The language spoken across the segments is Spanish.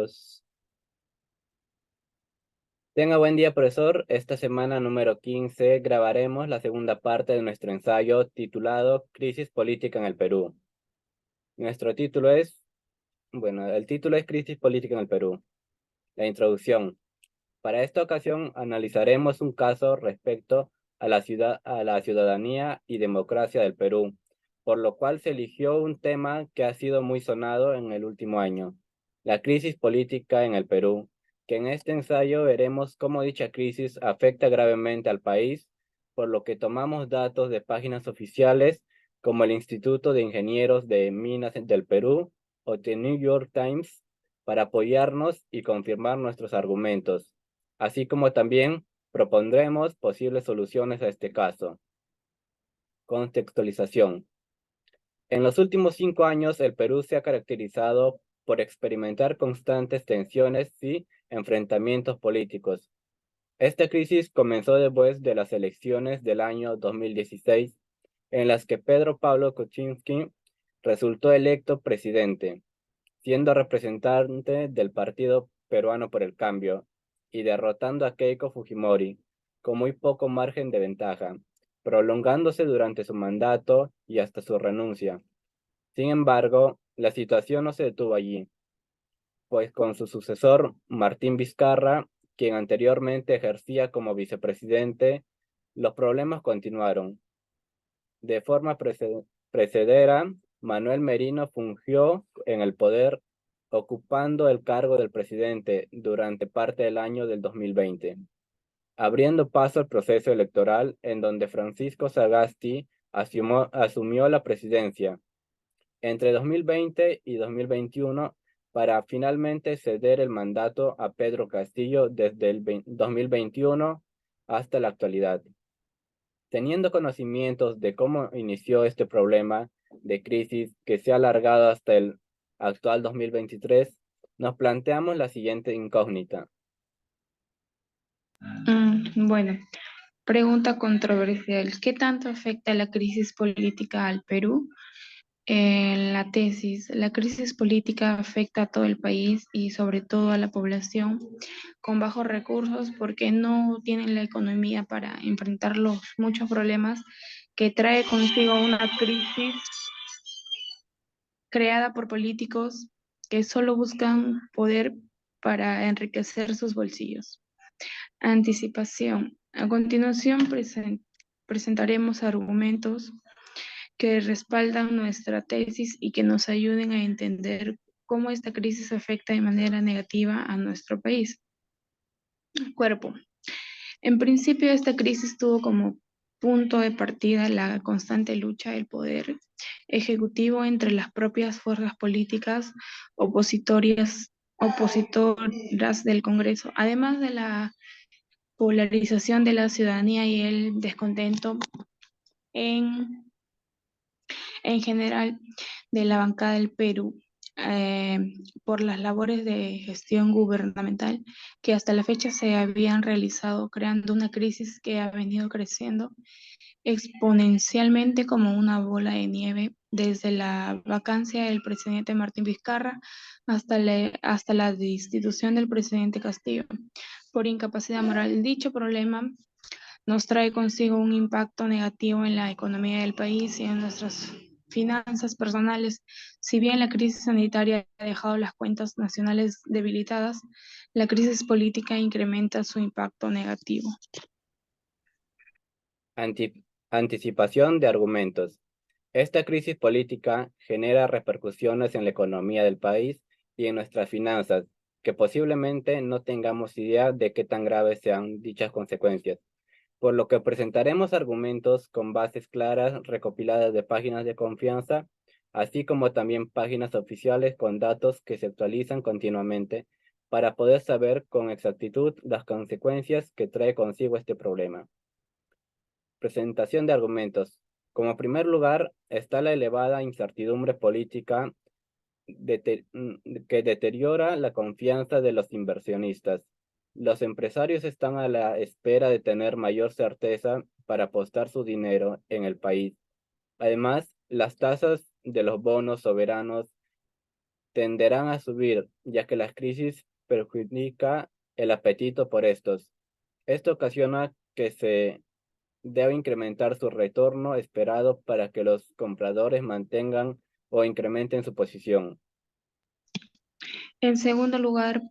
2. Tenga buen día, profesor. Esta semana número 15 grabaremos la segunda parte de nuestro ensayo titulado Crisis política en el Perú. Nuestro título es, el título es Crisis política en el Perú. La introducción. Para esta ocasión analizaremos un caso respecto a la ciudadanía y democracia del Perú, por lo cual se eligió un tema que ha sido muy sonado en el último año, la crisis política en el Perú, que en este ensayo veremos cómo dicha crisis afecta gravemente al país, por lo que tomamos datos de páginas oficiales como el Instituto de Ingenieros de Minas del Perú o The New York Times para apoyarnos y confirmar nuestros argumentos, así como también propondremos posibles soluciones a este caso. Contextualización. En los últimos 5 años, el Perú se ha caracterizado por experimentar constantes tensiones y enfrentamientos políticos. Esta crisis comenzó después de las elecciones del año 2016, en las que Pedro Pablo Kuczynski resultó electo presidente, siendo representante del Partido Peruano por el Cambio y derrotando a Keiko Fujimori con muy poco margen de ventaja, prolongándose durante su mandato y hasta su renuncia. Sin embargo, la situación no se detuvo allí, pues con su sucesor, Martín Vizcarra, quien anteriormente ejercía como vicepresidente, los problemas continuaron. De forma precedera, Manuel Merino fungió en el poder ocupando el cargo del presidente durante parte del año del 2020, abriendo paso al proceso electoral en donde Francisco Sagasti asumió la presidencia entre 2020 y 2021 para finalmente ceder el mandato a Pedro Castillo desde el 2021 hasta la actualidad. Teniendo conocimientos de cómo inició este problema de crisis que se ha alargado hasta el actual 2023, nos planteamos la siguiente incógnita. Bueno, pregunta controversial. ¿Qué tanto afecta la crisis política al Perú? La tesis, la crisis política afecta a todo el país y sobre todo a la población con bajos recursos porque no tienen la economía para enfrentar los muchos problemas que trae consigo una crisis creada por políticos que solo buscan poder para enriquecer sus bolsillos. Anticipación. A continuación presentaremos argumentos que respaldan nuestra tesis y que nos ayuden a entender cómo esta crisis afecta de manera negativa a nuestro país. Cuerpo. En principio, esta crisis tuvo como punto de partida la constante lucha del poder ejecutivo entre las propias fuerzas políticas opositoras del Congreso, además de la polarización de la ciudadanía y el descontento en, en general de la bancada del Perú eh, por las labores de gestión gubernamental que hasta la fecha se habían realizado, creando una crisis que ha venido creciendo exponencialmente como una bola de nieve desde la vacancia del presidente Martín Vizcarra hasta la destitución del presidente Castillo por incapacidad moral. Dicho problema nos trae consigo un impacto negativo en la economía del país y en nuestras finanzas personales. Si bien la crisis sanitaria ha dejado las cuentas nacionales debilitadas, la crisis política incrementa su impacto negativo. Anticipación de argumentos. Esta crisis política genera repercusiones en la economía del país y en nuestras finanzas, que posiblemente no tengamos idea de qué tan graves sean dichas consecuencias, por lo que presentaremos argumentos con bases claras recopiladas de páginas de confianza, así como también páginas oficiales con datos que se actualizan continuamente para poder saber con exactitud las consecuencias que trae consigo este problema. Presentación de argumentos. Como primer lugar está la elevada incertidumbre política que deteriora la confianza de los inversionistas. Los empresarios están a la espera de tener mayor certeza para apostar su dinero en el país. Además, las tasas de los bonos soberanos tenderán a subir, ya que la crisis perjudica el apetito por estos. Esto ocasiona que se debe incrementar su retorno esperado para que los compradores mantengan o incrementen su posición. En segundo lugar,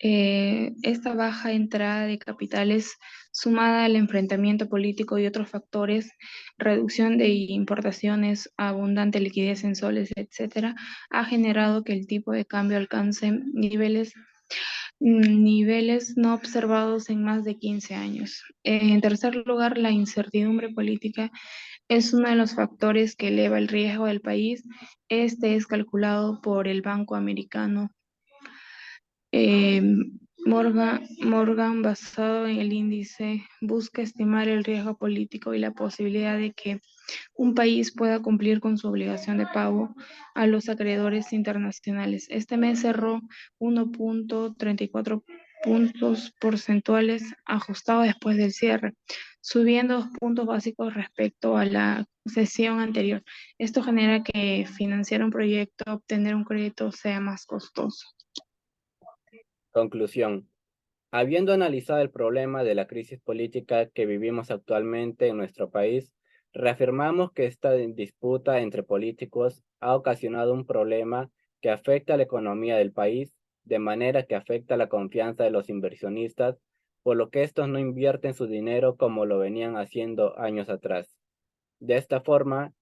esta baja entrada de capitales sumada al enfrentamiento político y otros factores, reducción de importaciones, abundante liquidez en soles, etcétera, ha generado que el tipo de cambio alcance niveles no observados en más de 15 años. En tercer lugar, la incertidumbre política es uno de los factores que eleva el riesgo del país. Este es calculado por el Banco Americano eh, Morgan, basado en el índice, busca estimar el riesgo político y la posibilidad de que un país pueda cumplir con su obligación de pago a los acreedores internacionales. Este mes cerró 1.34 puntos porcentuales ajustado después del cierre, subiendo 2 puntos básicos respecto a la sesión anterior. Esto genera que financiar un proyecto, obtener un crédito sea más costoso. Conclusión. Habiendo analizado el problema de la crisis política que vivimos actualmente en nuestro país, reafirmamos que esta disputa entre políticos ha ocasionado un problema que afecta a la economía del país, de manera que afecta la confianza de los inversionistas, por lo que estos no invierten su dinero como lo venían haciendo años atrás. De esta forma,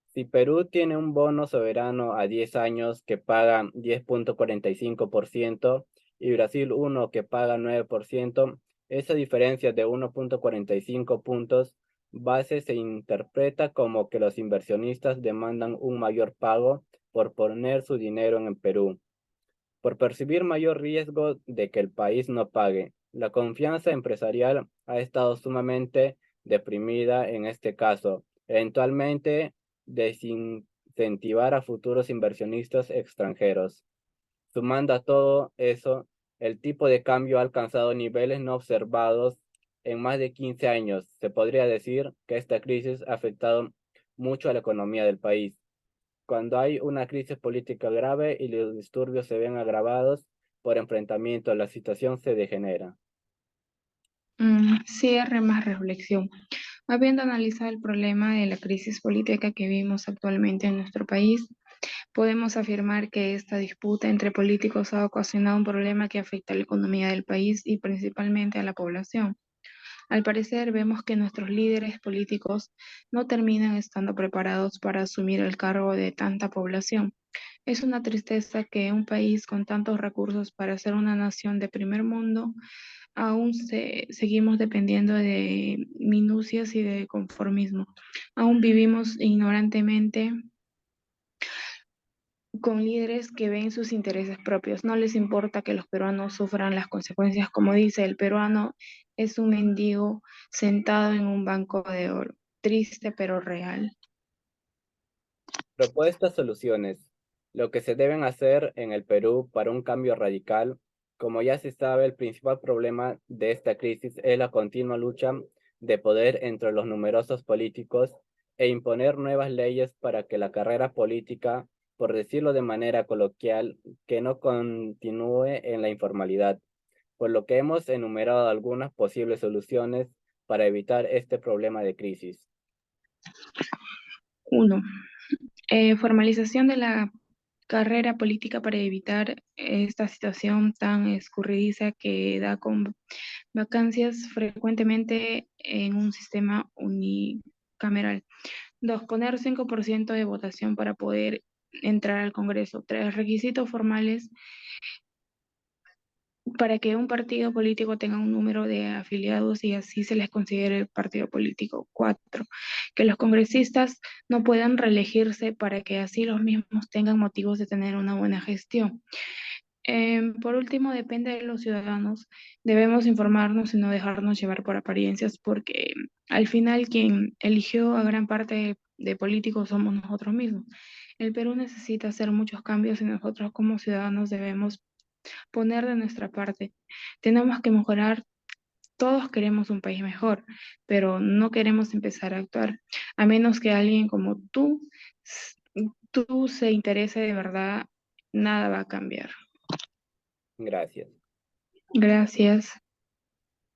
si Perú tiene un bono soberano a 10 años que paga 10.45% y Brasil uno que paga 9%, esa diferencia de 1.45 puntos base se interpreta como que los inversionistas demandan un mayor pago por poner su dinero en el Perú, por percibir mayor riesgo de que el país no pague. La confianza empresarial ha estado sumamente deprimida en este caso, eventualmente desincentivar a futuros inversionistas extranjeros. Sumando a todo eso, el tipo de cambio ha alcanzado niveles no observados en más de 15 años. Se podría decir que esta crisis ha afectado mucho a la economía del país. Cuando hay una crisis política grave y los disturbios se ven agravados por enfrentamiento, la situación se degenera. Cierre más reflexión. Habiendo analizado el problema de la crisis política que vivimos actualmente en nuestro país, podemos afirmar que esta disputa entre políticos ha ocasionado un problema que afecta a la economía del país y principalmente a la población. Al parecer, vemos que nuestros líderes políticos no terminan estando preparados para asumir el cargo de tanta población. Es una tristeza que un país con tantos recursos para ser una nación de primer mundo aún seguimos dependiendo de minucias y de conformismo. Aún vivimos ignorantemente con líderes que ven sus intereses propios. No les importa que los peruanos sufran las consecuencias. Como dice, el peruano es un mendigo sentado en un banco de oro. Triste pero real. Propuestas soluciones. Lo que se deben hacer en el Perú para un cambio radical. Como ya se sabe, el principal problema de esta crisis es la continua lucha de poder entre los numerosos políticos e imponer nuevas leyes para que la carrera política, por decirlo de manera coloquial, que no continúe en la informalidad, por lo que hemos enumerado algunas posibles soluciones para evitar este problema de crisis. 1. Formalización de la carrera política para evitar esta situación tan escurridiza que da con vacancias frecuentemente en un sistema unicameral. 2. Poner 5% de votación para poder entrar al Congreso. 3. Requisitos formales para que un partido político tenga un número de afiliados y así se les considere partido político. 4. Que los congresistas no puedan reelegirse para que así los mismos tengan motivos de tener una buena gestión. Por último, depende de los ciudadanos. Debemos informarnos y no dejarnos llevar por apariencias porque al final quien eligió a gran parte de políticos somos nosotros mismos. El Perú necesita hacer muchos cambios y nosotros como ciudadanos debemos poner de nuestra parte. Tenemos que mejorar. Todos queremos un país mejor, pero no queremos empezar a actuar, a menos que alguien como tú se interese de verdad nada va a cambiar. Gracias. Gracias.